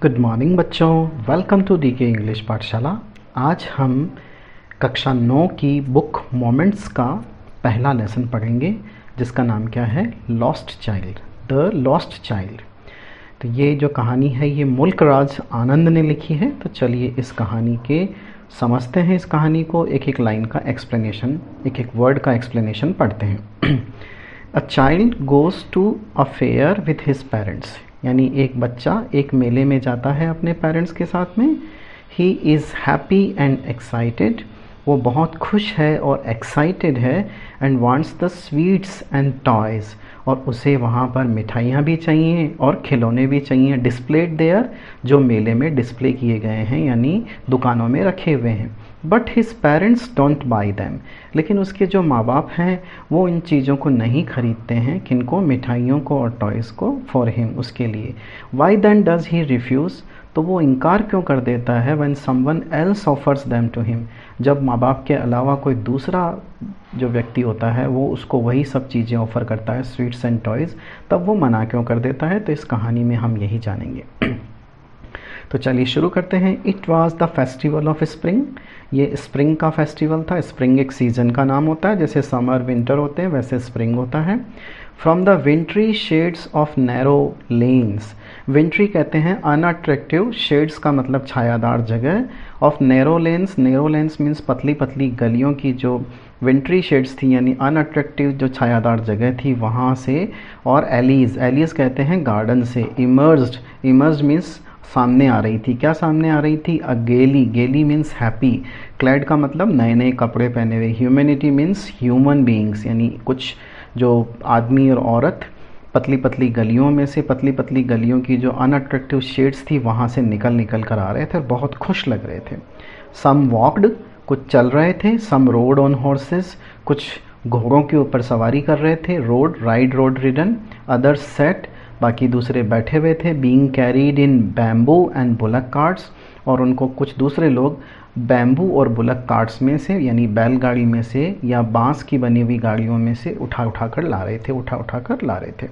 Good morning बच्चों, welcome to DK English पाठशाला। आज हम कक्षा 9 की बुक मोमेंट्स का पहला लेसन पढ़ेंगे जिसका नाम क्या है, lost child, the lost child. तो ये जो कहानी है ये मुल्क राज आनंद ने लिखी है। तो चलिए इस कहानी के समझते हैं, इस कहानी को एक एक लाइन का एक्सप्लेनेशन, एक एक वर्ड का एक्सप्लेनेशन पढ़ते हैं। A child goes to a fair with his parents, यानी एक बच्चा एक मेले में जाता है अपने पेरेंट्स के साथ में। He is happy and excited, वो बहुत खुश है और एक्साइटेड है। And wants the sweets and toys, और उसे वहाँ पर मिठाइयाँ भी चाहिए और खिलौने भी चाहिए। डिस्प्लेड देयर, जो मेले में डिस्प्ले किए गए हैं यानी दुकानों में रखे हुए हैं। But his parents don't buy them, लेकिन उसके जो माँ बाप हैं वो इन चीज़ों को नहीं खरीदते हैं। किनको? मिठाइयों को और टॉयज़ को, फॉर हिम, उसके लिए। Why then does he refuse, तो वो इनकार क्यों कर देता है। When someone else offers them to him, जब माँ बाप के अलावा कोई दूसरा जो व्यक्ति होता है वो उसको वही सब चीज़ें ऑफ़र करता है, स्वीट्स एंड टॉयज़, तब वो मना क्यों कर देता है। तो इस कहानी में हम यही जानेंगे। तो चलिए शुरू करते हैं। It was the festival of spring, ये स्प्रिंग का फेस्टिवल था। स्प्रिंग एक सीज़न का नाम होता है, जैसे समर विंटर होते हैं वैसे स्प्रिंग होता है। From the wintry shades of narrow lanes, wintry कहते हैं अनअट्रैक्टिव, शेड्स का मतलब छायादार जगह, of narrow lanes, narrow lanes means पतली पतली गलियों की जो विंट्री शेड्स थी यानी अनअट्रैक्टिव जो छायादार जगह थी वहाँ से, और एलीज, एलीज कहते हैं गार्डन से। इमर्ज्ड, इमर्ज्ड मीन्स सामने आ रही थी। क्या सामने आ रही थी? अ गेली, गेली मीन्स हैप्पी। क्लैड का मतलब नए नए कपड़े पहने हुए। ह्यूमैनिटी मीन्स ह्यूमन बीइंग्स, यानी कुछ जो आदमी और औरत पतली पतली गलियों में से, पतली पतली गलियों की जो अनअट्रैक्टिव शेड्स थी वहाँ से निकल निकल कर आ रहे थे और बहुत खुश लग रहे थे। सम वॉक्ड, कुछ चल रहे थे। सम रोड ऑन हॉर्सेस, कुछ घोड़ों के ऊपर सवारी कर रहे थे। Road, ride, road ridden. Others set, बाकी दूसरे बैठे हुए थे। Being carried in bamboo and bullock carts, और उनको कुछ दूसरे लोग बैम्बू और बुलक कार्ट्स में से यानी बैलगाड़ी में से या बांस की बनी हुई गाड़ियों में से उठा उठा कर ला रहे थे, उठा उठा कर ला रहे थे।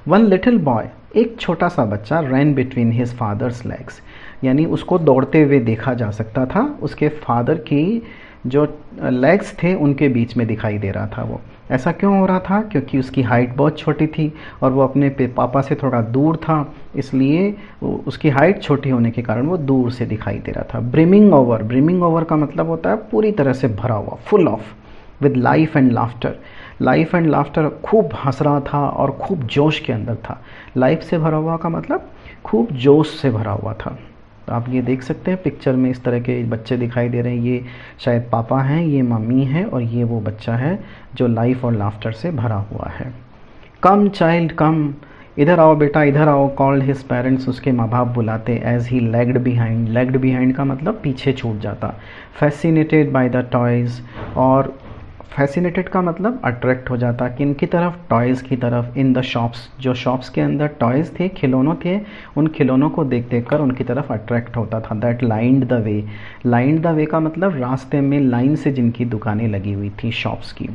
वन लिटिल बॉय, एक छोटा सा बच्चा, रैन बिटवीन हिज फादर्स लेग्स, यानी उसको दौड़ते हुए देखा जा सकता था। उसके फादर की जो लेग्स थे उनके बीच में दिखाई दे रहा था वो। ऐसा क्यों हो रहा था? क्योंकि उसकी हाइट बहुत छोटी थी और वो अपने पापा से थोड़ा दूर था, इसलिए उसकी हाइट छोटी होने के कारण वो दूर से दिखाई दे रहा था। ब्रिमिंग ओवर, ब्रिमिंग ओवर का मतलब होता है पूरी तरह से भरा हुआ, full of, with life and laughter. Life and laughter, खूब हंस रहा था और खूब जोश के अंदर था। लाइफ से भरा हुआ का मतलब खूब जोश से भरा हुआ था। तो आप ये देख सकते हैं पिक्चर में इस तरह के बच्चे दिखाई दे रहे हैं। ये शायद पापा हैं, ये मम्मी है और ये वो बच्चा है जो लाइफ और लाफ्टर से भरा हुआ है। कम चाइल्ड कम, इधर आओ बेटा, इधर आओ। कॉल्ड हिज पेरेंट्स, उसके माँ बाप बुलाते। As he lagged behind, lagged behind का मतलब पीछे छूट जाता। फैसिनेटेड बाय द टॉयज़, और फैसिनेटेड का मतलब अट्रैक्ट हो जाता। किन की तरफ? टॉयज़ की तरफ। इन द शॉप्स, जो शॉप्स के अंदर टॉयज़ थे, खिलौनों थे, उन खिलौनों को देख देख कर उनकी तरफ अट्रैक्ट होता था। That lined the way, lined the way का मतलब रास्ते में लाइन से जिनकी दुकानें लगी हुई थी शॉप्स की।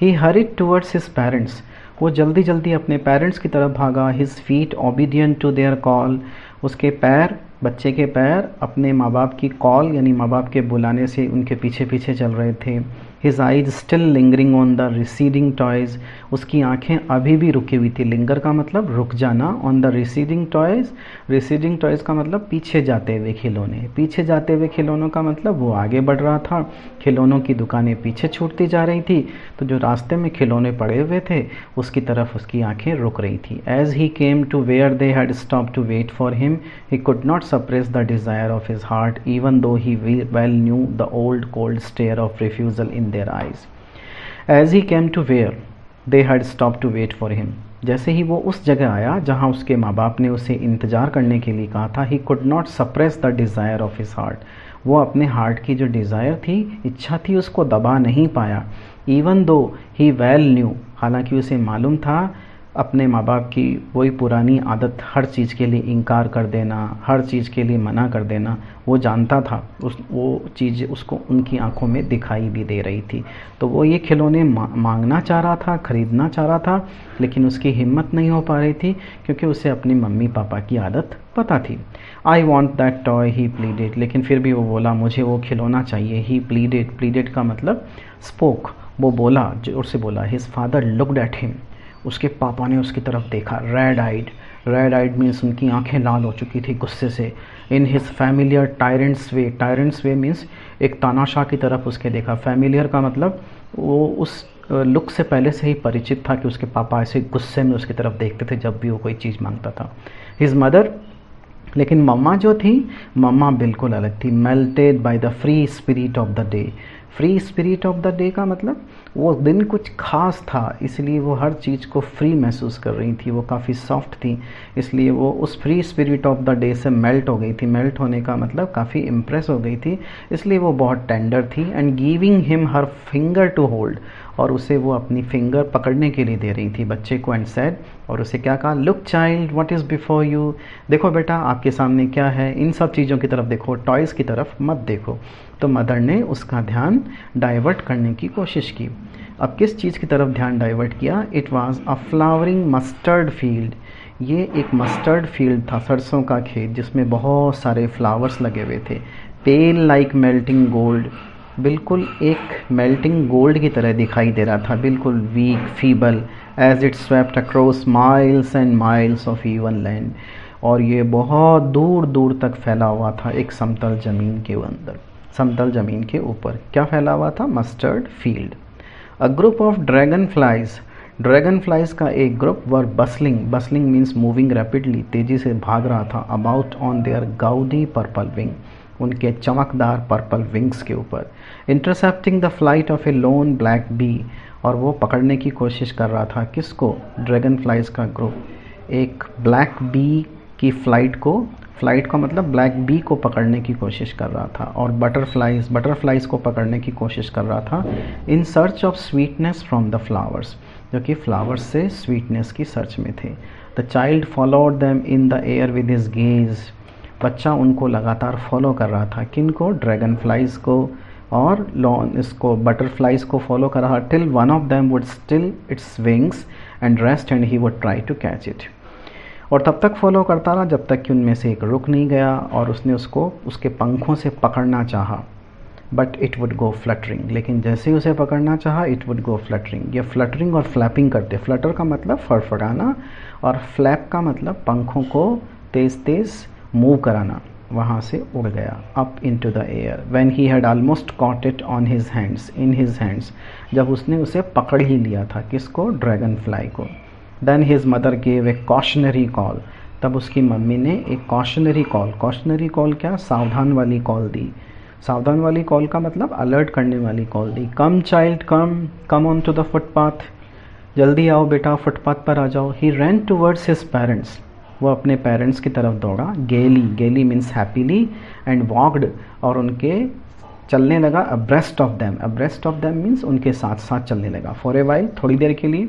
He hurried towards his parents, वो जल्दी जल्दी अपने पेरेंट्स की तरफ भागा। His feet obedient to their call, उसके पैर, बच्चे के पैर अपने माँ बाप की कॉल यानी माँ बाप के बुलाने से उनके पीछे पीछे चल रहे थे। His eyes still lingering on the receding toys, उसकी आंखें अभी भी रुकी हुई थी। लिंगर का मतलब रुक जाना। On the receding toys, receding toys का मतलब पीछे जाते हुए खिलौने। पीछे जाते हुए खिलौनों का मतलब वो आगे बढ़ रहा था, खिलौनों की दुकानें पीछे छूटती जा रही थी, तो जो रास्ते में खिलौने पड़े हुए थे उसकी तरफ उसकी आंखें रुक रही थी। As he came to where they had stop to wait for him, he could not suppress the desire of his heart, even though he well knew the old cold stare of refusal in their eyes. As he came to where they had stopped to wait for him, जैसे ही वो उस जगह आया जहाँ उसके माँ बाप ने उसे इंतज़ार करने के लिए कहा था, he could not suppress the desire of his heart, वो अपने हार्ट की जो डिज़ायर थी, इच्छा थी, उसको दबा नहीं पाया। Even though he well knew, हालांकि उसे मालूम था, अपने माँ बाप की वही पुरानी आदत, हर चीज़ के लिए इनकार कर देना, हर चीज़ के लिए मना कर देना, वो जानता था वो चीज़ उसको उनकी आंखों में दिखाई भी दे रही थी। तो वो ये खिलौने मांगना चाह रहा था, ख़रीदना चाह रहा था, लेकिन उसकी हिम्मत नहीं हो पा रही थी क्योंकि उसे अपनी मम्मी पापा की आदत पता थी। I want that toy he pleaded, लेकिन फिर भी वो बोला मुझे वो खिलौना चाहिए। ही प्लीडेड, प्लीडेड का मतलब स्पोक, वो बोला, जोर से बोला। His father looked at him, उसके पापा ने उसकी तरफ देखा। Red eyed, red eyed means उनकी आंखें लाल हो चुकी थी गुस्से से। In his familiar tyrants way, tyrants way means एक तानाशाह की तरफ उसके देखा। फैमिलियर का मतलब वो उस लुक से पहले से ही परिचित था कि उसके पापा ऐसे गुस्से में उसकी तरफ देखते थे जब भी वो कोई चीज़ मांगता था। हिज मदर, लेकिन मम्मा जो थी, मम्मा बिल्कुल अलग थी। Melted by the free spirit of the day, free spirit of the day का मतलब वो दिन कुछ खास था, इसलिए वो हर चीज़ को फ्री महसूस कर रही थी। वो काफ़ी सॉफ्ट थी, इसलिए वो उस free spirit of the day से मेल्ट हो गई थी। मेल्ट होने का मतलब काफ़ी इम्प्रेस हो गई थी, इसलिए वो बहुत टेंडर थी। And giving him her finger to hold, और उसे वो अपनी फिंगर पकड़ने के लिए दे रही थी बच्चे को। एंड सेड, और उसे क्या कहा, look child what is before you, देखो बेटा आपके सामने क्या है, इन सब चीज़ों की तरफ देखो, टॉयज़ की तरफ मत देखो। तो मदर ने उसका ध्यान डाइवर्ट करने की कोशिश की। अब किस चीज़ की तरफ ध्यान डाइवर्ट किया, it was a flowering mustard field, ये एक मस्टर्ड फील्ड था, सरसों का खेत जिसमें बहुत सारे फ्लावर्स लगे हुए थे। पेल लाइक मेल्टिंग गोल्ड, बिल्कुल एक मेल्टिंग गोल्ड की तरह दिखाई दे रहा था, बिल्कुल weak feeble, as it swept across miles and miles of even land, और ये बहुत दूर दूर तक फैला हुआ था एक समतल ज़मीन के अंदर, समतल ज़मीन के ऊपर। क्या फैला हुआ था, mustard field. A group of dragonflies, dragonflies का एक group were bustling, bustling means moving rapidly, तेज़ी से भाग रहा था, about on their gaudy purple wing, उनके चमकदार पर्पल विंग्स के ऊपर। Intercepting the flight of a lone black bee, और वो पकड़ने की कोशिश कर रहा था किसको, ड्रैगन फ्लाइज का ग्रुप एक ब्लैक बी की फ्लाइट को, फ्लाइट का मतलब ब्लैक बी को पकड़ने की कोशिश कर रहा था, और बटरफ्लाइज, बटरफ्लाइज को पकड़ने की कोशिश कर रहा था। In search of sweetness from the flowers, जो कि फ्लावर्स से स्वीटनेस की सर्च में थे। The child followed them in the air with his gaze, बच्चा उनको लगातार फॉलो कर रहा था, किनको, ड्रैगन फ्लाइज को और लॉन इसको बटरफ्लाइज को फॉलो कर रहा, till one of them would still its wings and rest and he would try to catch it, और तब तक फॉलो करता रहा जब तक कि उनमें से एक रुक नहीं गया और उसने उसको उसके पंखों से पकड़ना चाहा, but it would go fluttering, लेकिन जैसे ही उसे पकड़ना चाहा इट वुड गो फ्लटरिंग। ये फ्लटरिंग और फ्लैपिंग करते, फ्लटर का मतलब फड़फड़ाना और फ्लैप का मतलब पंखों को तेज़ तेज़ मूव कराना, वहाँ से उड़ गया up into the air. When he had almost caught it on his hands, in his hands, जब उसने उसे पकड़ ही लिया था, किसको, ड्रैगन फ्लाई को। Then his mother gave a cautionary call, तब उसकी मम्मी ने एक कॉशनरी कॉल, कॉशनरी कॉल क्या, सावधान वाली कॉल दी। सावधान वाली कॉल का मतलब अलर्ट करने वाली कॉल दी। Come child come, come on to the footpath, जल्दी आओ बेटा फुटपाथ पर आ जाओ। He ran towards his parents, वो अपने पेरेंट्स की तरफ दौड़ा। गेली, गेली मीन्स हैप्पीली, एंड वॉकड, और उनके चलने लगा। Abreast of them, abreast of them means उनके साथ साथ चलने लगा। फॉर ए वाइल, थोड़ी देर के लिए।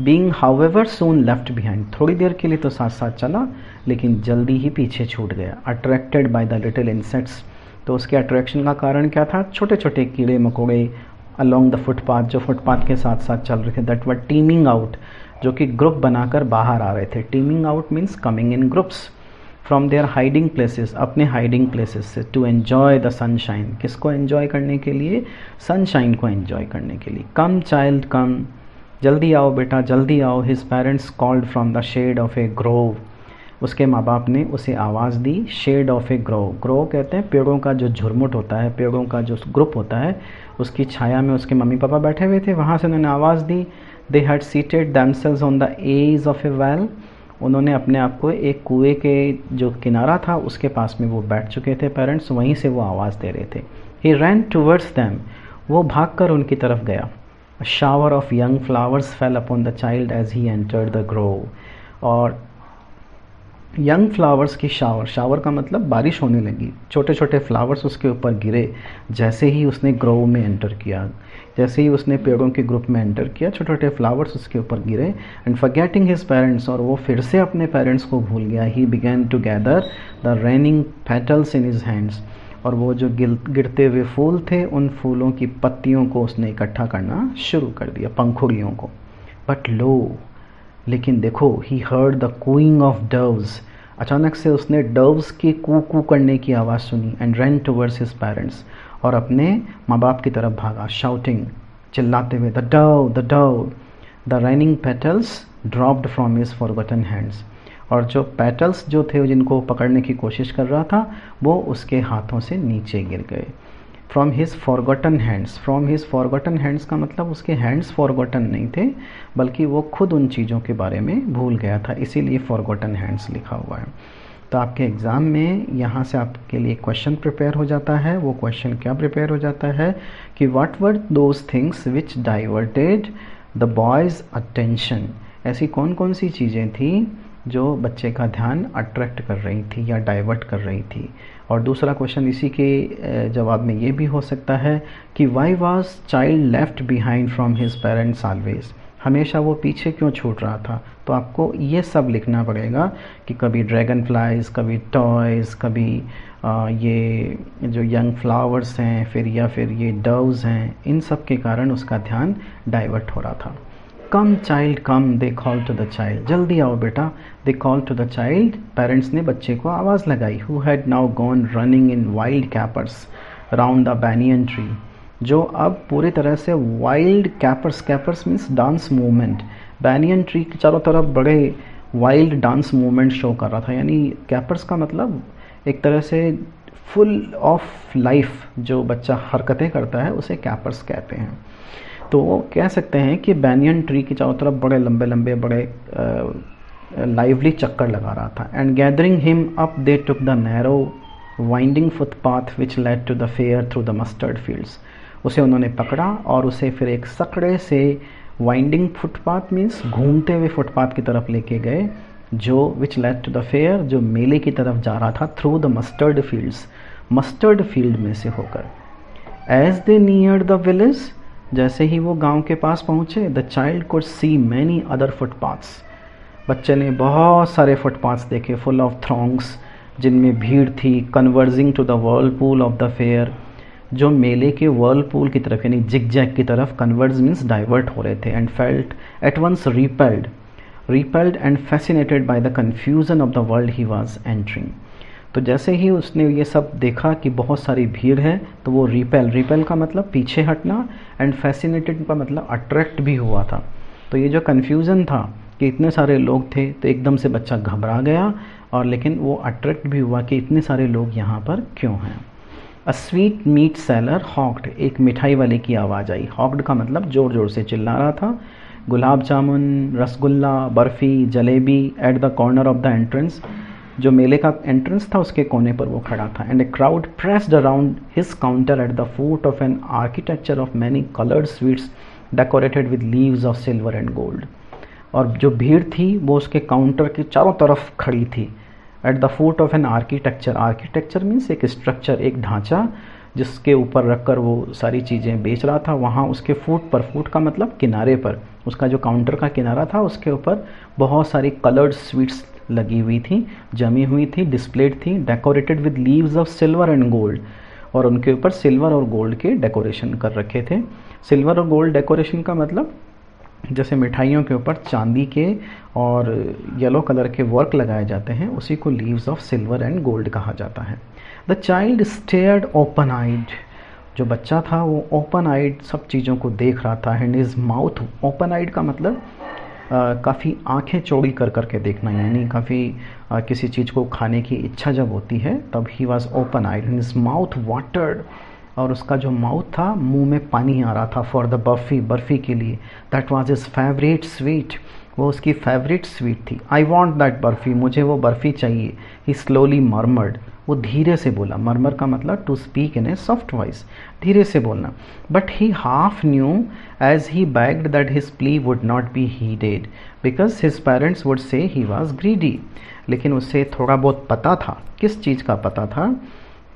बीइंग हाउएवर सून लेफ्ट बिहाइंड, थोड़ी देर के लिए तो साथ साथ चला लेकिन जल्दी ही पीछे छूट गया। Attracted by the little insects, तो उसके अट्रैक्शन का कारण क्या था, छोटे छोटे कीड़े मकोड़े अलोंग द फुटपाथ, जो फुटपाथ के साथ साथ चल रहे थे। दैट वर टीमिंग आउट, जो कि ग्रुप बनाकर बाहर आ रहे थे। Teeming out means coming in groups from their hiding places, अपने हाइडिंग प्लेसेस से। टू एन्जॉय द सनशाइन, किसको एन्जॉय करने के लिए, सनशाइन को एन्जॉय करने के लिए। कम चाइल्ड कम, जल्दी आओ बेटा जल्दी आओ। His parents called from the shade of a grove, उसके माँ बाप ने उसे आवाज़ दी। Shade of a grove, grove कहते हैं पेड़ों का जो झुरमुट होता है, पेड़ों का जो ग्रुप होता है, उसकी छाया में उसके मम्मी पापा बैठे हुए थे, वहाँ से उन्होंने आवाज़ दी। They had seated themselves on the edge of a well, उन्होंने अपने आप को एक कुएं के जो किनारा था उसके पास में वो बैठ चुके थे पेरेंट्स, वहीं से वो आवाज़ दे रहे थे। ही रैन टूवर्ड्स दैम, वो भागकर उनकी तरफ गया। A shower of young flowers fell upon the child as he entered the grove, और यंग फ्लावर्स की शावर, शावर का मतलब बारिश होने लगी, छोटे छोटे फ्लावर्स उसके ऊपर गिरे जैसे ही उसने ग्रोव में एंटर किया, जैसे ही उसने पेड़ों के ग्रुप में एंटर किया छोटे छोटे फ्लावर्स उसके ऊपर गिरे। एंड फॉरगेटिंग हिज पेरेंट्स, और वो फिर से अपने पेरेंट्स को भूल गया। He began to gather the raining petals in his hands, और वो जो गिरते हुए फूल थे उन फूलों की पत्तियों को उसने इकट्ठा करना शुरू कर दिया, पंखुड़ियों को। बट लो, लेकिन देखो, he heard the cooing of doves, अचानक से उसने डव्स के कू कू करने की आवाज़ सुनी। And run towards his parents, और अपने माँ बाप की तरफ भागा, शाउटिंग, चिल्लाते हुए, the Dove the Dove. The raining petals dropped from his forgotten hands, और जो पेटल्स जो थे जिनको पकड़ने की कोशिश कर रहा था वो उसके हाथों से नीचे गिर गए। From his forgotten hands, from his forgotten hands का मतलब उसके हैंड्स फॉरगॉटन नहीं थे, बल्कि वो खुद उन चीज़ों के बारे में भूल गया था, इसीलिए फॉरगॉटन हैंड्स लिखा हुआ है। तो आपके एग्ज़ाम में यहाँ से आपके लिए क्वेश्चन प्रिपेयर हो जाता है। वो क्वेश्चन क्या प्रिपेयर हो जाता है कि what were those things which diverted the boys attention, ऐसी कौन कौन सी चीज़ें थी जो बच्चे का ध्यान अट्रैक्ट कर रही थी या डाइवर्ट कर रही थी। और दूसरा क्वेश्चन इसी के जवाब में ये भी हो सकता है कि why was child left behind from his parents always, हमेशा वो पीछे क्यों छूट रहा था। तो आपको ये सब लिखना पड़ेगा कि कभी ड्रैगन फ्लाइज, कभी टॉयज़, कभी ये जो यंग फ्लावर्स हैं, फिर ये डव्स हैं, इन सब के कारण उसका ध्यान डाइवर्ट हो रहा था। Come child come, they call to the child, जल्दी आओ बेटा, they call to the child, parents ने बच्चे को आवाज़ लगाई। Who had now gone running in wild capers round the banyan tree, जो अब पूरी तरह से wild capers, capers means dance movement, banyan tree के चारों तरफ बड़े वाइल्ड डांस मूवमेंट शो कर रहा था। यानी कैपर्स का मतलब एक तरह से फुल ऑफ लाइफ, जो बच्चा हरकतें करता है उसे कैपर्स कहते हैं। तो कह सकते हैं कि बैनियन ट्री के चारों तरफ बड़े लंबे लंबे बड़े लाइवली चक्कर लगा रहा था। And gathering him up they took the narrow winding footpath which led to the fair through the mustard fields, उसे उन्होंने पकड़ा और उसे फिर एक सकड़े से वाइंडिंग फुटपाथ मीन्स घूमते हुए फुटपाथ की तरफ लेके गए, जो which led to the fair, जो मेले की तरफ जा रहा था, through the mustard fields, mustard field में से होकर। As they near the village, जैसे ही वो गांव के पास पहुंचे, the child could see many other footpaths, बच्चे ने बहुत सारे फुटपाथ्स देखे, फुल ऑफ थ्रॉन्ग्स, जिनमें भीड़ थी, converging to the whirlpool of the fair, जो मेले के वर्लपूल की तरफ यानी जिग जैग की तरफ, कन्वर्ज मीन्स डाइवर्ट हो रहे थे। And felt at once repelled and fascinated by the confusion of the world he was entering. तो जैसे ही उसने ये सब देखा कि बहुत सारी भीड़ है, तो वो रिपेल का मतलब पीछे हटना, एंड फैसिनेटेड का मतलब अट्रैक्ट भी हुआ था। तो ये जो कन्फ्यूज़न था कि इतने सारे लोग थे, तो एकदम से बच्चा घबरा गया, और लेकिन वो अट्रैक्ट भी हुआ कि इतने सारे लोग यहाँ पर क्यों हैं। अ स्वीट मीट सेलर हॉक्ड, एक मिठाई वाले की आवाज़ आई। हॉक्ड का मतलब ज़ोर ज़ोर से चिल्ला रहा था। Gulab jamun, rasgulla, burfi, jalebi at the corner of the entrance, जो मेले का एंट्रेंस था उसके कोने पर वो खड़ा था। And a crowd pressed around his counter at the foot of an architecture of many coloured sweets decorated with leaves of silver and gold, और जो भीड़ थी वो उसके काउंटर के चारों तरफ खड़ी थी। At the foot of an architecture, architecture means एक स्ट्रक्चर, एक ढांचा जिसके ऊपर रखकर वो सारी चीज़ें बेच रहा था, वहाँ उसके फुट पर, फुट का मतलब किनारे पर, उसका जो काउंटर का किनारा था उसके ऊपर बहुत सारी कलर्ड स्वीट्स लगी हुई थी, जमी हुई थी, डिस्प्लेड थी, decorated with leaves of silver and gold, और उनके ऊपर सिल्वर और गोल्ड के डेकोरेशन कर रखे थे। सिल्वर और गोल्ड डेकोरेशन का मतलब जैसे मिठाइयों के ऊपर चांदी के और येलो कलर के वर्क लगाए जाते हैं, उसी को leaves of silver and gold कहा जाता है। द चाइल्ड स्टेयर्ड ओपन आइड, जो बच्चा था वो ओपन आइड सब चीज़ों को देख रहा था। एंड हिज माउथ, ओपन आइड का मतलब काफ़ी आंखें चौड़ी कर करके देखना, यानी काफ़ी किसी चीज़ को खाने की इच्छा जब होती है तब he was open eyed. And his mouth watered, और उसका जो माउथ था मुंह में पानी आ रहा था, फॉर द बर्फ़ी, बर्फ़ी के लिए। That was his favourite sweet, वो उसकी फेवरेट स्वीट थी। आई वॉन्ट दैट बर्फ़ी, मुझे वो बर्फ़ी चाहिए। ही स्लोली मर्मर्ड, वो धीरे से बोला। मर्मर का मतलब to speak in a soft voice, धीरे से बोलना। But he half knew as he begged that his plea would not be heeded because his parents would say he was greedy. लेकिन उसे थोड़ा बहुत पता था। किस चीज़ का पता था?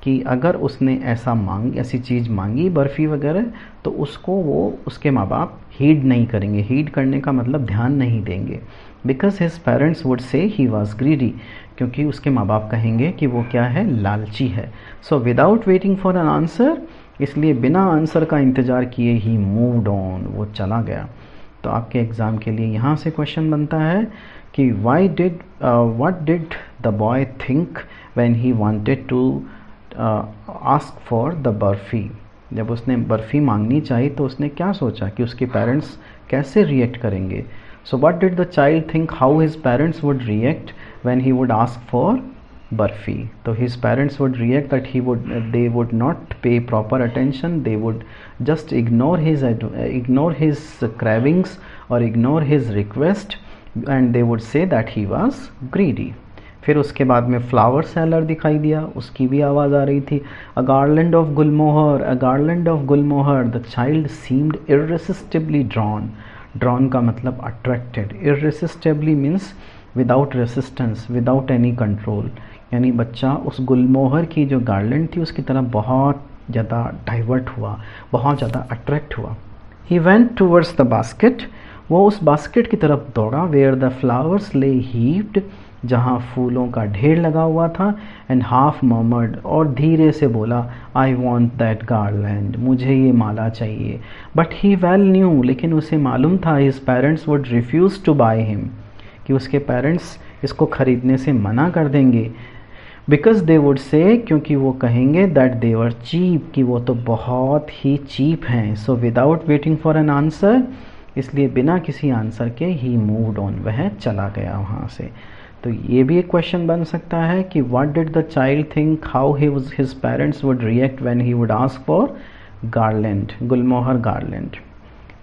कि अगर उसने ऐसी चीज़ मांगी बर्फ़ी वगैरह, तो उसको वो उसके माँ बाप हीड नहीं करेंगे। हीड करने का मतलब ध्यान नहीं देंगे। Because his parents would say he was greedy, क्योंकि उसके माँ बाप कहेंगे कि वो क्या है, लालची है। So without waiting for an answer, इसलिए बिना आंसर का इंतज़ार किए ही मूव्ड ऑन, वो चला गया। तो आपके एग्ज़ाम के लिए यहाँ से क्वेश्चन बनता है कि what did the boy think when he wanted to ask for the barfi. जब उसने बर्फ़ी मांगनी चाहिए तो उसने क्या सोचा कि उसके पेरेंट्स कैसे रिएक्ट करेंगे। So what did the child think how his parents would react when he would ask for burfi. तो his parents would react that they would not pay proper attention, they would just ignore his cravings or ignore his request, and they would say that he was greedy. फिर उसके बाद में flower seller दिखाई दिया, उसकी भी आवाज़ आ रही थी। A garland of gulmohur, a garland of gulmohur, the child seemed irresistibly drawn. Drawn का मतलब attracted. Irresistibly means without resistance, without any control. यानी बच्चा उस गुलमोहर की जो गार्लैंड थी उसकी तरफ बहुत ज़्यादा डाइवर्ट हुआ, बहुत ज़्यादा अट्रैक्ट हुआ। He went towards the basket, वो उस बास्केट की तरफ दौड़ा। वेयर द फ्लावर्स ले हीव्ड, जहाँ फूलों का ढेर लगा हुआ था। एंड हाफ मर्मर्ड, और धीरे से बोला, आई वॉन्ट दैट गार्लैंड, मुझे ये माला चाहिए। बट ही वेल न्यू, लेकिन उसे मालूम था his parents would refuse to buy him, कि उसके पेरेंट्स इसको ख़रीदने से मना कर देंगे। बिकॉज दे वुड से, क्योंकि वो कहेंगे दैट दे वर चीप, कि वो तो बहुत ही चीप हैं। So without waiting for an answer, इसलिए बिना किसी आंसर के ही मूव्ड ऑन, वह चला गया वहाँ से। तो ये भी एक क्वेश्चन बन सकता है कि what did the child think how his parents would react when he would ask for garland, गुलमोहर garland.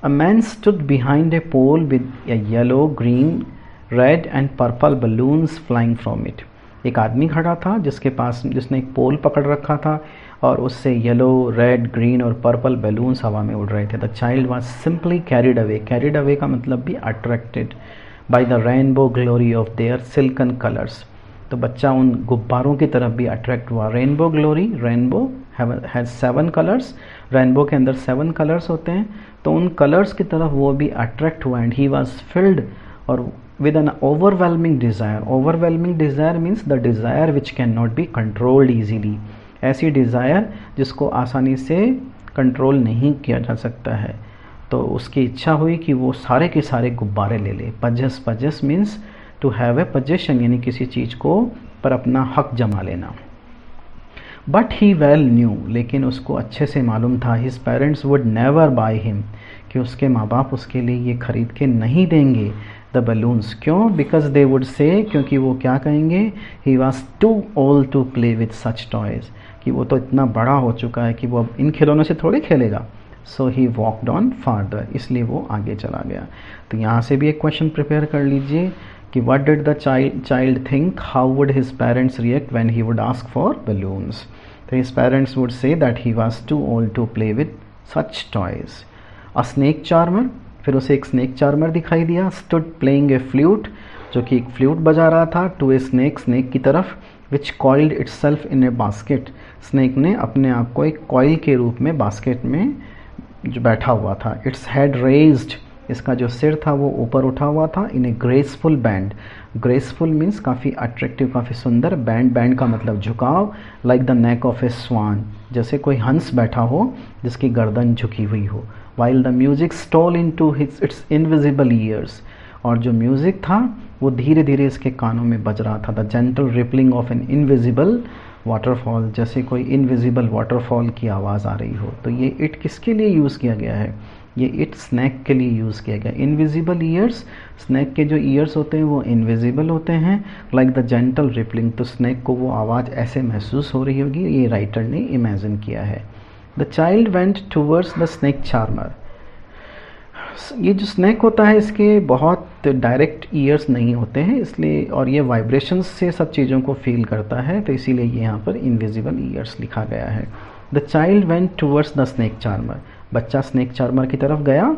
A man stood behind a pole with a yellow, green, red and purple balloons flying from it. एक आदमी खड़ा था जिसने एक पोल पकड़ रखा था और उससे येलो, रेड, ग्रीन और पर्पल बैलून्स हवा में उड़ रहे थे। The child was simply carried away. Carried away का मतलब भी attracted by the rainbow glory of their silken colours. तो बच्चा उन गुब्बारों की तरफ भी अट्रैक्ट हुआ। Rainbow glory, rainbow has 7 colours, rainbow के अंदर 7 कलर्स होते हैं, तो उन कलर्स की तरफ वो भी अट्रैक्ट हुआ। एंड ही वॉज फिल्ड और with an overwhelming desire. Overwhelming desire means the desire which cannot be controlled easily. ऐसी desire जिसको आसानी से कंट्रोल नहीं किया जा सकता है। तो उसकी इच्छा हुई कि वो सारे के सारे गुब्बारे ले ले। Possess means to have a possession, यानी किसी चीज़ को पर अपना हक जमा लेना। बट ही वेल न्यू, लेकिन उसको अच्छे से मालूम था, his parents would never bye him, कि उसके माँ बाप उसके लिए ये खरीद के नहीं देंगे द बलून्स। क्यों? बिकॉज दे वुड से, क्योंकि वो क्या कहेंगे, he was too old to play with such toys, कि वो तो इतना बड़ा हो चुका है कि वो अब इन खिलौनों से थोड़ी खेलेगा। सो ही वॉकड ऑन फार्दर, इसलिए वो आगे चला गया। तो यहाँ से भी एक क्वेश्चन प्रिपेयर कर लीजिए कि what did the child think how would his parents react when he would ask for balloons. तो his parents would say that he was too old to play with such toys. A snake charmer, फिर उसे एक snake charmer दिखाई दिया। Stood playing a flute, जो कि एक flute बजा रहा था। टू ए स्नेक, स्नेक की तरफ। Which coiled itself in a basket, snake ने अपने आप को एक कॉइल के रूप में बास्केट में जो बैठा हुआ था। इट्स हेड रेज्ड, इसका जो सिर था वो ऊपर उठा हुआ था। इन ए ग्रेसफुल बैंड, ग्रेसफुल मीन्स काफ़ी अट्रैक्टिव, काफ़ी सुंदर। बैंड, बैंड का मतलब झुकाव। लाइक द नेक ऑफ ए स्वान, जैसे कोई हंस बैठा हो जिसकी गर्दन झुकी हुई हो। While the music stole into its invisible ears, और जो म्यूज़िक था वो धीरे धीरे इसके कानों में बज रहा था। The gentle rippling of an invisible waterfall, जैसे कोई इनविजिबल वाटरफॉल की आवाज़ आ रही हो। तो ये इट किसके लिए यूज़ किया गया है? ये इट स्नैक के लिए यूज़ किया गया। इनविजिबल ईयर्स, स्नैक के जो ईयर्स होते हैं वो इनविजिबल होते हैं। लाइक द जेंटल रिपलिंग, तो स्नैक को वो आवाज़ ऐसे महसूस हो रही होगी, ये राइटर ने इमेजिन किया है। The child went towards the snake charmer, ये जो स्नैक होता है इसके बहुत डायरेक्ट ईयर्स नहीं होते हैं, इसलिए, और ये वाइब्रेशंस से सब चीज़ों को फील करता है, तो इसीलिए ये यहाँ पर इनविजिबल ईयर्स लिखा गया है। The child went towards the snake charmer, बच्चा स्नेक चार्मर की तरफ गया।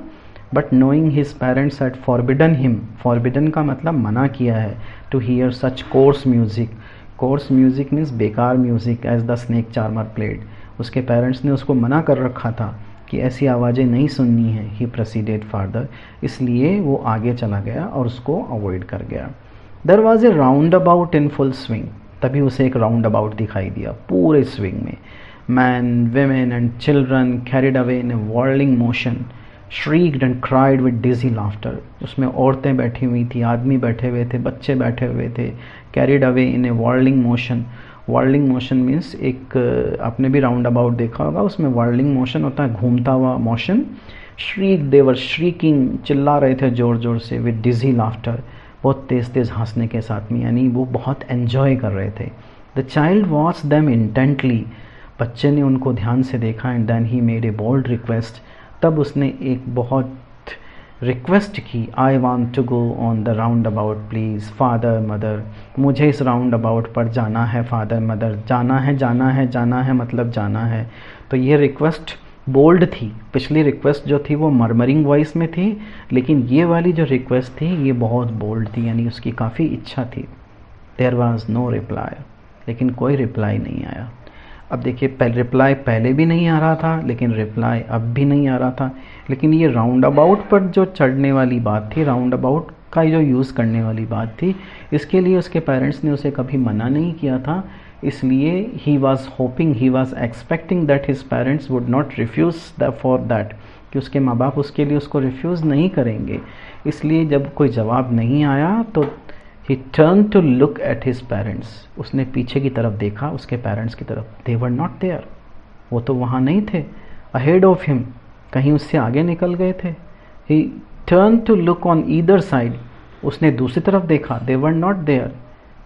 But knowing his parents had forbidden him, forbidden का मतलब मना किया है, to hear such coarse music, coarse music means बेकार music, as the snake charmer played, उसके पेरेंट्स ने उसको मना कर रखा था कि ऐसी आवाज़ें नहीं सुननी है। ही प्रोसीडेड फार्दर, इसलिए वो आगे चला गया और उसको अवॉइड कर गया। There was a roundabout in full swing, तभी उसे एक राउंड अबाउट दिखाई दिया पूरे स्विंग में। Man, women and children carried away in A whirling motion, shrieked and cried with dizzy laughter, उसमें औरतें बैठी हुई थी, आदमी बैठे हुए थे, बच्चे बैठे हुए थे। carried away in a whirling motion, whirling motion means एक, आपने भी राउंड अबाउट देखा होगा, उसमें whirling motion होता है घूमता हुआ motion. shriek, they were shrieking, चिल्ला रहे थे ज़ोर ज़ोर से, with dizzy laughter, बहुत तेज़ तेज़ हंसने के साथ में, यानी वो बहुत एन्जॉय कर रहे थे। The child watched them intently, बच्चे ने उनको ध्यान से देखा। And then he made a bold request, तब उसने एक बहुत रिक्वेस्ट की, I want to go on the roundabout please father mother, मुझे इस राउंड अबाउट पर जाना है फादर मदर, जाना है जाना है जाना है मतलब जाना है। तो ये रिक्वेस्ट बोल्ड थी, पिछली रिक्वेस्ट जो थी वो मर्मरिंग वॉइस में थी, लेकिन ये वाली जो रिक्वेस्ट थी ये बहुत बोल्ड थी, यानी उसकी काफ़ी इच्छा थी। देयर वॉज नो रिप्लाई, लेकिन कोई रिप्लाई नहीं आया। अब देखिए, रिप्लाई पहले भी नहीं आ रहा था, लेकिन रिप्लाई अब भी नहीं आ रहा था। लेकिन ये राउंड अबाउट पर जो चढ़ने वाली बात थी, राउंड अबाउट का जो यूज़ करने वाली बात थी, इसके लिए उसके पेरेंट्स ने उसे कभी मना नहीं किया था। इसलिए he was hoping, he was expecting that his parents would not refuse for that, कि उसके माँ बाप उसके लिए उसको रिफ्यूज़ नहीं करेंगे। इसलिए जब कोई जवाब नहीं आया तो he turned to look at his parents, उसने पीछे की तरफ देखा, उसके पेरेंट्स की तरफ। they were not there, वो तो वहाँ नहीं थे। ahead of him, कहीं उससे आगे निकल गए थे। he turned to look on either side, उसने दूसरी तरफ देखा। they were not there,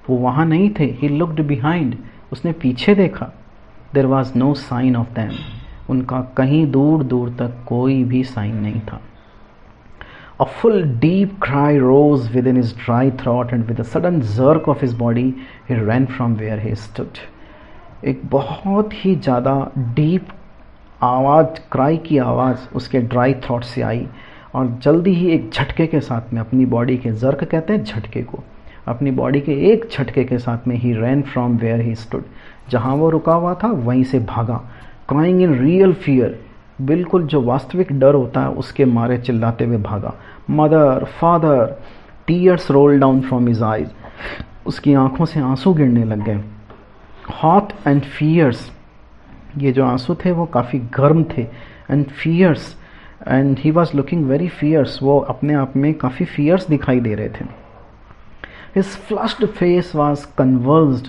वो वहाँ नहीं थे। he looked behind, उसने पीछे देखा। there was no sign of them, उनका कहीं दूर दूर तक कोई भी साइन नहीं था। A full deep cry rose within his dry throat, and with a sudden jerk of his body, he ran from where he stood. एक बहुत ही ज़्यादा डीप आवाज़, क्राई की आवाज़ उसके ड्राई थ्रॉट से आई, और जल्दी ही एक झटके के साथ में अपनी बॉडी के, जर्क कहते हैं झटके को, अपनी बॉडी के एक झटके के साथ में ही ran from where he stood, जहाँ वो रुका हुआ था वहीं से भागा। crying in real fear, बिल्कुल जो वास्तविक डर होता है उसके मारे चिल्लाते हुए भागा। Mother, father, tears roll down from his eyes, उसकी आंखों से आंसू गिरने लग गए। हॉट एंड फियर्स, ये जो आंसू थे वो काफ़ी गर्म थे। And fierce, and he was looking very fierce, वो अपने आप में काफ़ी फियर्स दिखाई दे रहे थे। His flushed face was conversed,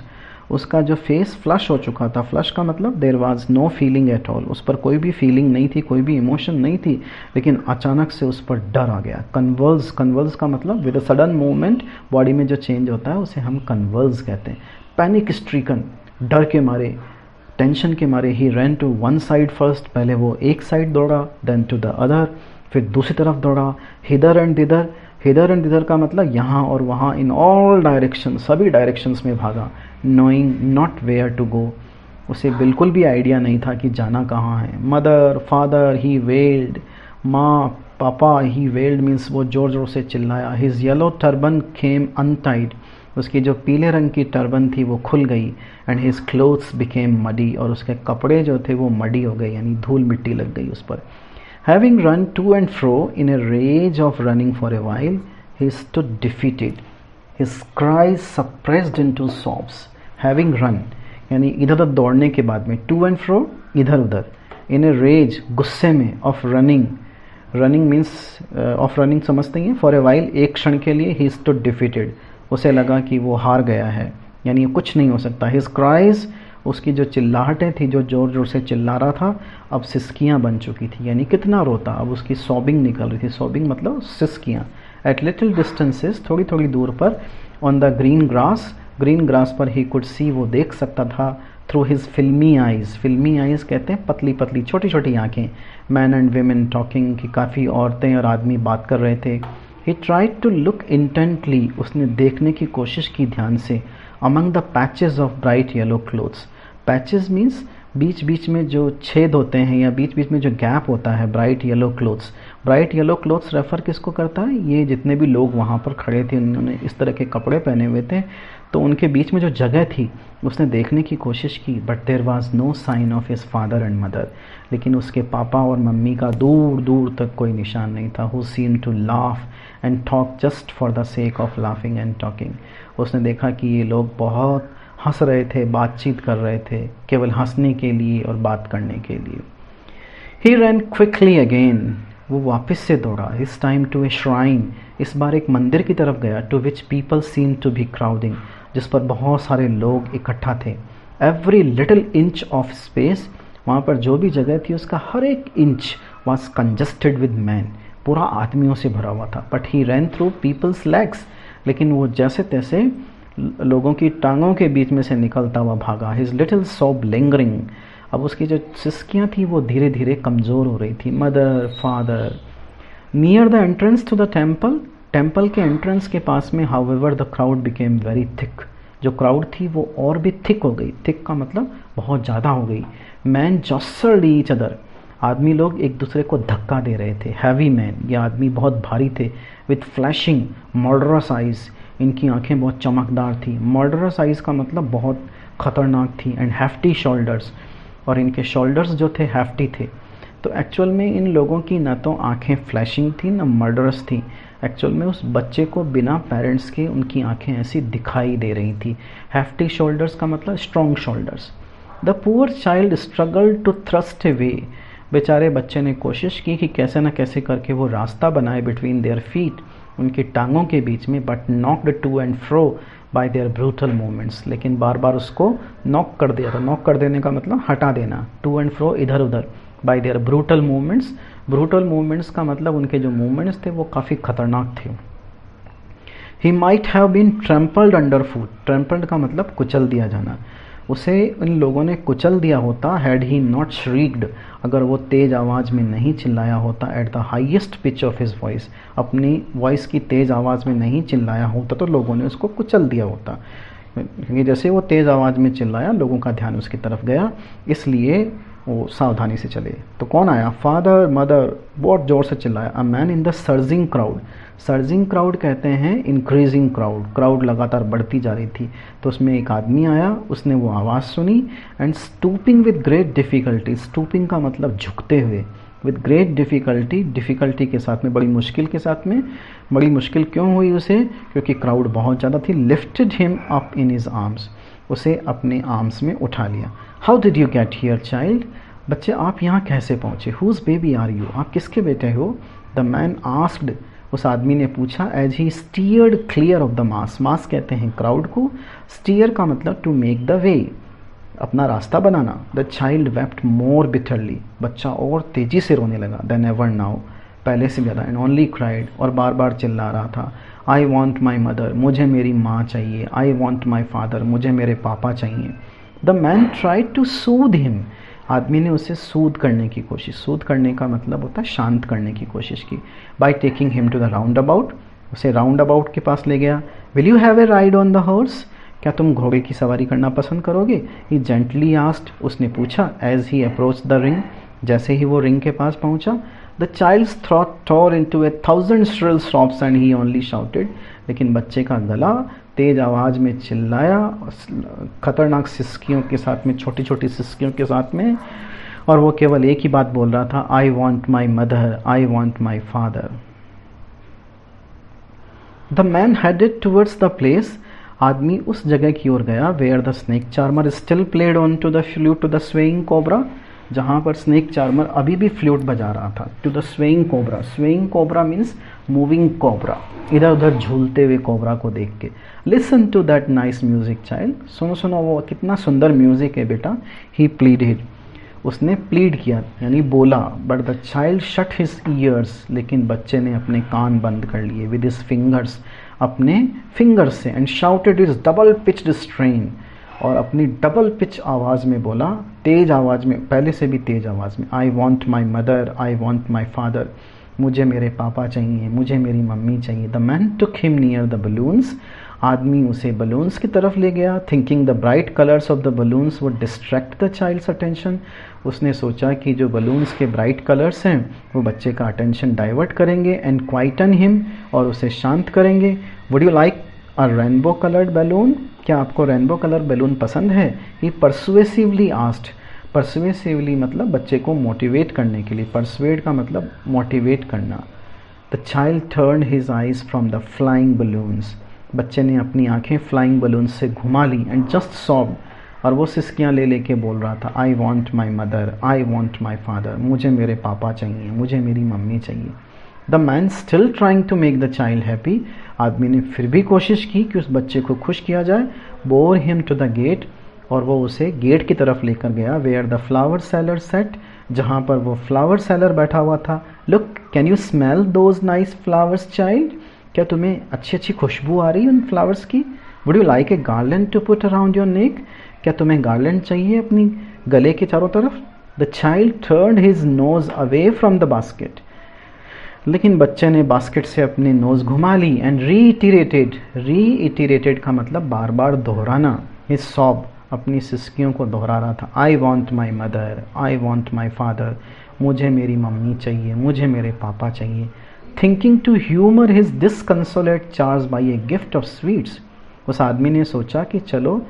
उसका जो फेस फ्लश हो चुका था। फ्लश का मतलब there was no feeling at all, उस पर कोई भी फीलिंग नहीं थी, कोई भी इमोशन नहीं थी, लेकिन अचानक से उस पर डर आ गया। कन्वर्स, कन्वर्स का मतलब with a sudden movement body में जो चेंज होता है उसे हम कन्वर्स कहते हैं। पैनिक स्ट्रीकन, डर के मारे, टेंशन के मारे, he ran to one side first, पहले वो एक साइड दौड़ा, देन टू द अदर, फिर दूसरी तरफ दौड़ा। Hither and thither, hither and thither का मतलब यहाँ और वहाँ, इन ऑल डायरेक्शन, सभी डायरेक्शंस में भागा। नोइंग नॉट वेयर टू गो, उसे बिल्कुल भी आइडिया नहीं था कि जाना कहाँ है। मदर, फादर, ही वेल्ड, माँ, पापा, ही वेल्ड मीन्स वो जोर जोर से चिल्लाया। हिज येलो टर्बन केम अनटाइड, उसकी जो पीले रंग की टर्बन थी वो खुल गई। And his clothes became muddy, और उसके कपड़े जो थे वो मडी हो गए, यानी धूल मिट्टी लग गई उस पर। Having run to and fro in a rage of running for a while, he stood defeated, his cries suppressed into sobs. Having run, यानी इधर उधर दौड़ने के बाद में, to and fro इधर उधर, in a rage गुस्से में, of running, running means of running समझते हैं, for a while एक क्षण के लिए, he stood defeated, उसे लगा कि वो हार गया है, यानी कुछ नहीं हो सकता। His cries, उसकी जो चिल्लाहटें थी, जो जोर जोर से चिल्ला रहा था, अब सिसकियाँ बन चुकी थी, यानी कितना रोता, अब उसकी सॉबिंग निकल रही थी। सॉबिंग मतलब सिसकियाँ। एट लिटिल डिस्टेंसेस, थोड़ी थोड़ी दूर पर, on the green grass, green grass पर ही कुड सी, वो देख सकता था, थ्रू हिज फिल्मी आइज़, फिल्मी आइज़ कहते हैं पतली पतली छोटी छोटी आँखें। मैन एंड वेमेन टॉकिंग, कि काफ़ी औरतें और आदमी बात कर रहे थे। He tried to look intently, उसने देखने की कोशिश की ध्यान से। Among the patches of bright yellow clothes, patches means बीच बीच में जो छेद होते हैं या बीच बीच में जो गैप होता है, bright yellow clothes. Bright yellow clothes refer किसको करता है? ये जितने भी लोग वहाँ पर खड़े थे उन्होंने इस तरह के कपड़े पहने हुए थे, तो उनके बीच में जो जगह थी उसने देखने की कोशिश की, but there was no sign of his father and mother. लेकिन उसके पापा और मम्मी का दूर दूर तक कोई निशान नहीं था। Who seem to laugh and talk just for the sake of laughing and talking. उसने देखा कि ये लोग बहुत हंस रहे थे, बातचीत कर रहे थे, केवल हंसने के लिए और बात करने के लिए। ही रैन क्विकली अगेन, वो वापस से दौड़ा, इस टाइम टू ए श्राइन, इस बार एक मंदिर की तरफ गया, to which people seem to be crowding, जिस पर बहुत सारे लोग इकट्ठा थे। Every little inch of space, वहाँ पर जो भी जगह थी उसका हर एक inch was congested with man, पूरा आदमियों से भरा हुआ था। But he ran through people's legs, लेकिन वो जैसे तैसे लोगों की टांगों के बीच में से निकलता हुआ भागा। हिज लिटिल सॉब लिंगरिंग, अब उसकी जो सिसकियाँ थी वो धीरे धीरे कमज़ोर हो रही थी। Mother father, near the entrance to the temple, temple के एंट्रेंस के पास में, however the crowd became very thick, जो क्राउड थी वो और भी थिक हो गई। थिक का मतलब बहुत ज़्यादा हो गई। मैन जॉसल्ड ईच अदर, आदमी लोग एक दूसरे को धक्का दे रहे थे। हैवी मैन, ये आदमी बहुत भारी थे। विथ फ्लैशिंग मर्डरस आइज, इनकी आंखें बहुत चमकदार थी। मर्डरस आइज का मतलब बहुत ख़तरनाक थी। एंड हैफ्टी शोल्डर्स, और इनके शोल्डर्स जो थे हैफ्टी थे। तो एक्चुअल में इन लोगों की ना तो आंखें फ्लैशिंग थी ना मर्डरस थी। एक्चुअल में उस बच्चे को बिना पेरेंट्स के उनकी आंखें ऐसी दिखाई दे रही थी। हैफ्टी शोल्डर्स का मतलब strong shoulders. The poor child struggle to thrust a way, बेचारे बच्चे ने कोशिश की कि कैसे ना कैसे करके वो रास्ता बनाए बिटवीन देयर फीट, उनकी टांगों के बीच में, but knocked to and fro by their brutal movements, लेकिन बार बार उसको नॉक कर दिया था। नॉक कर देने का मतलब हटा देना, टू एंड फ्रो इधर उधर, bye their brutal movements. Brutal movements का मतलब उनके जो मूवमेंट्स थे वो काफ़ी खतरनाक थे। He might have been trampled under foot, trampled का मतलब कुचल दिया जाना, उसे इन लोगों ने कुचल दिया होता। हैड ही नॉट श्रीक्ड, अगर वो तेज़ आवाज़ में नहीं चिल्लाया होता। At the highest pitch of his voice, अपनी वॉइस की तेज़ आवाज़ में नहीं चिल्लाया होता तो लोगों ने उसको कुचल दिया होता। क्योंकि जैसे वो तेज़ आवाज़ में चिल्लाया लोगों का ध्यान उसकी तरफ गया, इसलिए वो सावधानी से चले। तो कौन आया? फादर मदर, बहुत ज़ोर से चिल्लाया। A man in the surging crowd, surging crowd कहते हैं इंक्रीजिंग क्राउड, क्राउड लगातार बढ़ती जा रही थी। तो उसमें एक आदमी आया, उसने वो आवाज़ सुनी। And stooping with great difficulty, stooping का मतलब झुकते हुए, विद ग्रेट डिफ़िकल्टी, डिफ़िकल्टी के साथ में, बड़ी मुश्किल के साथ में। बड़ी मुश्किल क्यों हुई उसे? क्योंकि क्राउड बहुत ज़्यादा थी। Lifted him up in his arms, उसे अपने आर्म्स में उठा लिया। How did you get here child, बच्चे आप यहाँ कैसे पहुँचे? हुज बेबी आर यू, आप किसके बेटे हो? द मैन आस्क्ड, उस आदमी ने पूछा। As he steered clear of the mass, mass कहते हैं क्राउड को, स्टीयर का मतलब टू मेक द वे, अपना रास्ता बनाना। The child wept more bitterly, बच्चा और तेज़ी से रोने लगा। देन एवर नाउ, पहले से ज़्यादा। एंड ओनली क्राइड, और बार बार चिल्ला रहा था। आई वॉन्ट माई मदर, मुझे मेरी माँ चाहिए। आई वॉन्ट माई फादर, मुझे मेरे पापा चाहिए। The man tried to soothe him, आदमी ने उसे सूद करने की कोशिश, सूद करने का मतलब होता है शांत करने की कोशिश की। By taking him to the roundabout, उसे राउंड अबाउट के पास ले गया। Will you have a ride on the horse, क्या तुम घोड़े की सवारी करना पसंद करोगे? ही जेंटली आस्क्ड, उसने पूछा। As he approach the ring, जैसे ही वो रिंग के पास पहुंचा। The child's throat tore into 1,000 shrill sobs and he only shouted, लेकिन बच्चे का गला तेज आवाज़ में चिल्लाया, खतरनाक सिसकियों के साथ में, छोटी छोटी सिसकियों के साथ में, और वो केवल एक ही बात बोल रहा था, I want my mother, I want my father. The man headed towards the place, आदमी उस जगह की ओर गया, where the snake charmer still played on to the flute to the swaying cobra, जहाँ पर स्नेक चार्मर अभी भी फ्लूट बजा रहा था। To the swaying cobra, swaying cobra means moving cobra, इधर उधर झूलते हुए कोबरा को देख के। Listen to that nice music child, सुनो सुनो वो कितना सुंदर म्यूजिक है बेटा। ही प्लीडेड, उसने प्लीड किया यानी बोला। But the child shut his years, लेकिन बच्चे ने अपने कान बंद कर लिए। विद हिज फिंगर्स, अपने फिंगर्स से। And shouted his double pitched strain, और अपनी डबल पिच आवाज़ में बोला, तेज आवाज़ में, पहले से भी तेज आवाज़ में। I want my mother, I want my father, मुझे मेरे पापा चाहिए, मुझे मेरी मम्मी चाहिए। The man took him near the balloons, आदमी उसे बलून्स की तरफ ले गया। Thinking the bright colours of the balloons would distract the child's attention. उसने सोचा कि जो बलून्स के ब्राइट कलर्स हैं वो बच्चे का अटेंशन डाइवर्ट करेंगे एंड क्वाइटन हिम, और उसे शांत करेंगे। Would you like a rainbow coloured balloon? क्या आपको रेनबो कलर बैलून पसंद है? ही परसुएसिवली आस्क्ड। परसुएसिवली मतलब बच्चे को मोटिवेट करने के लिए, परसुएड का मतलब मोटिवेट करना। The child turned his eyes from the flying balloons. बच्चे ने अपनी आंखें फ्लाइंग बलून्स से घुमा ली एंड जस्ट सॉब, और वो सिसकियाँ ले लेके बोल रहा था, I want my mother, I want my father, मुझे मेरे पापा चाहिए, मुझे मेरी मम्मी चाहिए। The man still trying to make the child happy. आदमी ने फिर भी कोशिश की कि उस बच्चे को खुश किया जाए। Bore him to the gate, और वो उसे गेट की तरफ लेकर गया। Where the flower seller set, जहाँ पर वो फ्लावर सेलर बैठा हुआ था। Look, can you smell those nice flowers child? क्या तुम्हें अच्छी अच्छी खुशबू आ रही है उन फ्लावर्स की? Would you like a garland to put around your neck? क्या तुम्हें गार्लैंड चाहिए अपनी गले के चारों तरफ? The child turned his nose away from the basket. लेकिन बच्चे ने बास्केट से अपनी नोज घुमा ली एंड रीइटरेटेड का मतलब बार बार दोहराना। हिज सॉब, अपनी सिसकियों को दोहरा रहा था। I want my mother, I want my father, मुझे मेरी मम्मी चाहिए, मुझे मेरे पापा चाहिए। Thinking to humour his disconsolate charge by a gift of sweets. उस आदमी ने सोचा कि चलो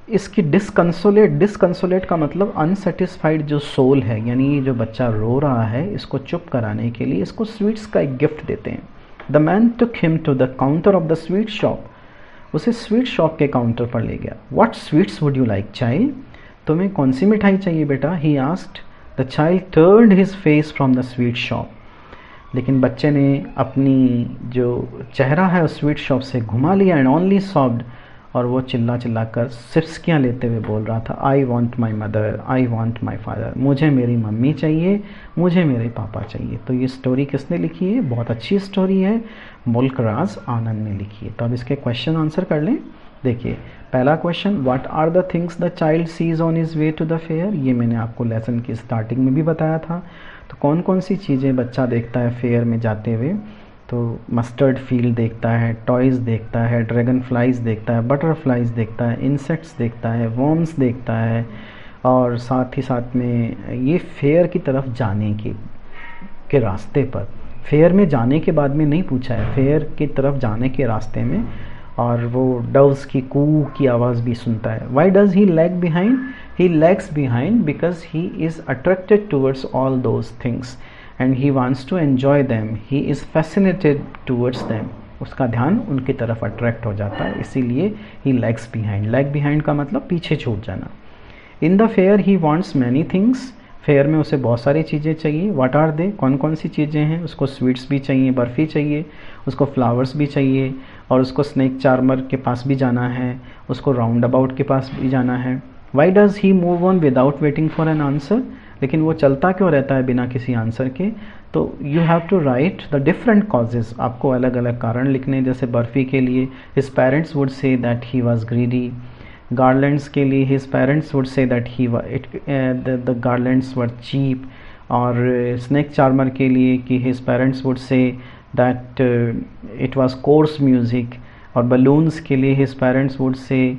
इसकी डिसकंसोलेट का मतलब अनसेटिस्फाइड जो सोल है, यानी ये जो बच्चा रो रहा है, इसको चुप कराने के लिए इसको स्वीट्स का एक गिफ्ट देते हैं। The man took him to the counter of the sweet shop. उसे स्वीट शॉप के काउंटर पर ले गया। What sweets would you like child? तुम्हें कौन सी मिठाई चाहिए बेटा? He asked. The child turned his face from the sweet shop. लेकिन बच्चे ने अपनी जो चेहरा है उस स्वीट शॉप से घुमा लिया एंड ओनली सॉफ्ड, और वो चिल्ला चिल्ला कर सिसकियाँ लेते हुए बोल रहा था, I want my mother, I want my father, मुझे मेरी मम्मी चाहिए, मुझे मेरे पापा चाहिए। तो ये स्टोरी किसने लिखी है? बहुत अच्छी स्टोरी है, मुल्क राज आनंद ने लिखी है। तो अब इसके क्वेश्चन आंसर कर लें। देखिए, पहला question, what are the things the child sees on his way to the fair? ये मैंने आपको लेसन की स्टार्टिंग में भी बताया था। तो कौन कौन सी चीज़ें बच्चा देखता है फेयर में जाते हुए? तो मस्टर्ड फील्ड देखता है, टॉयज़ देखता है, ड्रैगन फ्लाइज देखता है, बटरफ्लाइज देखता है, इंसेक्ट्स देखता है, वर्म्स देखता है, और साथ ही साथ में ये फेयर की तरफ जाने के रास्ते पर, फेयर में जाने के बाद में नहीं पूछा है, फेयर की तरफ जाने के रास्ते में, और वो डव्स की कू की आवाज़ भी सुनता है। Why does he lag behind? He lags behind because he is attracted towards all those things and he wants to enjoy them, he is fascinated towards them। उसका ध्यान उनकी तरफ अट्रैक्ट हो जाता है, इसीलिए he lags behind। lag behind का मतलब पीछे छूट जाना। in the fair he wants many things। Fair में उसे बहुत सारी चीज़ें चाहिए। what are they? कौन कौन सी चीज़ें हैं? उसको स्वीट्स भी चाहिए, बर्फ़ी चाहिए, उसको फ्लावर्स भी चाहिए, और उसको स्नेक चार्मर के पास भी जाना है, उसको राउंड अबाउट के पास भी जाना है। why does he move on without waiting for an answer? लेकिन वो चलता क्यों रहता है बिना किसी आंसर के? तो you have to write the different causes, आपको अलग अलग कारण लिखने। जैसे बर्फ़ी के लिए his parents would say that he was greedy, garlands के लिए his parents would say that he the garlands were cheap, और स्नेक चार्मर के लिए कि his parents would say that it was coarse music, और बलून्स के लिए his parents would say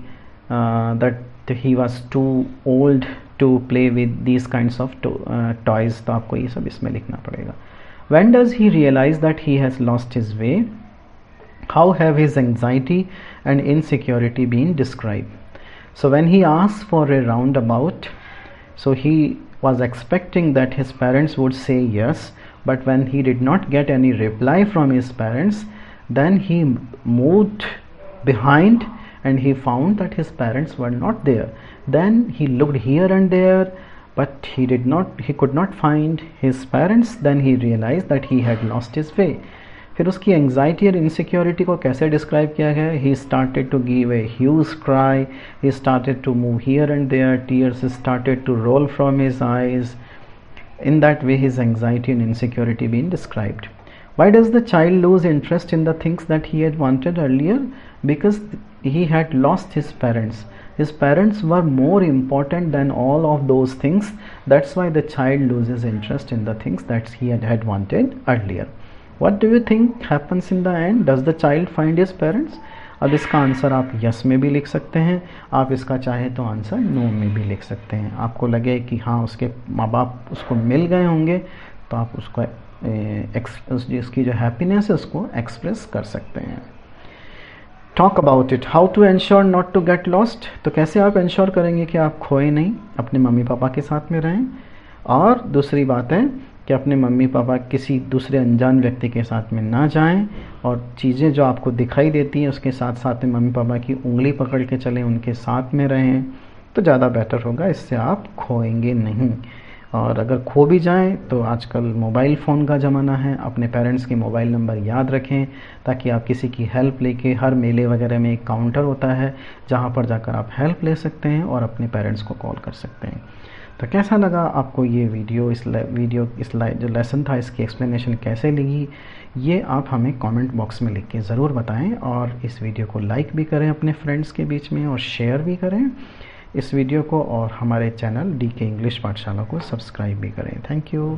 that he was too old to play with these kinds of toys। तो आपको ये सब इसमें लिखना पड़ेगा। When does he realize that he has lost his way? How have his anxiety and insecurity been described? So when he asked for a roundabout, so he was expecting that his parents would say yes, but when he did not get any reply from his parents, then he moved behind and he found that his parents were not there। Then he looked here and there, but he could not find his parents। Then he realized that he had lost his way। फिर उसकी anxiety और insecurity को कैसे describe किया गया है? He started to give a huge cry, he started to move here and there, tears started to roll from his eyes। In that way his anxiety and insecurity being described। Why does the child lose interest in the things that he had wanted earlier? Because he had lost his parents। His parents were more important than all of those things। That's why the child loses interest in the things that he had wanted earlier। What do you think happens in the end? Does the child find his parents? अब इसका answer आप yes में भी लिख सकते हैं, आप इसका चाहे तो आंसर नो में भी लिख सकते हैं। आपको लगे कि हाँ उसके माँ बाप उसको मिल गए होंगे तो आप उसको उसकी जो हैप्पीनेस है उसको एक्सप्रेस कर सकते हैं। Talk about it, how to ensure not to get lost, तो कैसे आप एंश्योर करेंगे कि आप खोए नहीं, अपने मम्मी पापा के साथ में रहें। और दूसरी बात है कि अपने मम्मी पापा किसी दूसरे अनजान व्यक्ति के साथ में ना जाएं, और चीज़ें जो आपको दिखाई देती हैं उसके साथ साथ में मम्मी पापा की उंगली पकड़ के चलें, उनके साथ में रहें तो ज़्यादा बेटर होगा, इससे आप खोएंगे नहीं। और अगर खो भी जाएं तो आजकल मोबाइल फ़ोन का ज़माना है, अपने पेरेंट्स के मोबाइल नंबर याद रखें ताकि आप किसी की हेल्प लेके, हर मेले वगैरह में एक काउंटर होता है जहां पर जाकर आप हेल्प ले सकते हैं और अपने पेरेंट्स को कॉल कर सकते हैं। तो कैसा लगा आपको ये वीडियो, इस जो लेसन था इसकी एक्सप्लेनेशन कैसे लगी, ये आप हमें कमेंट बॉक्स में लिख के ज़रूर बताएं। और इस वीडियो को लाइक भी करें अपने फ्रेंड्स के बीच में और शेयर भी करें इस वीडियो को, और हमारे चैनल DK इंग्लिश पाठशाला को सब्सक्राइब भी करें। Thank you.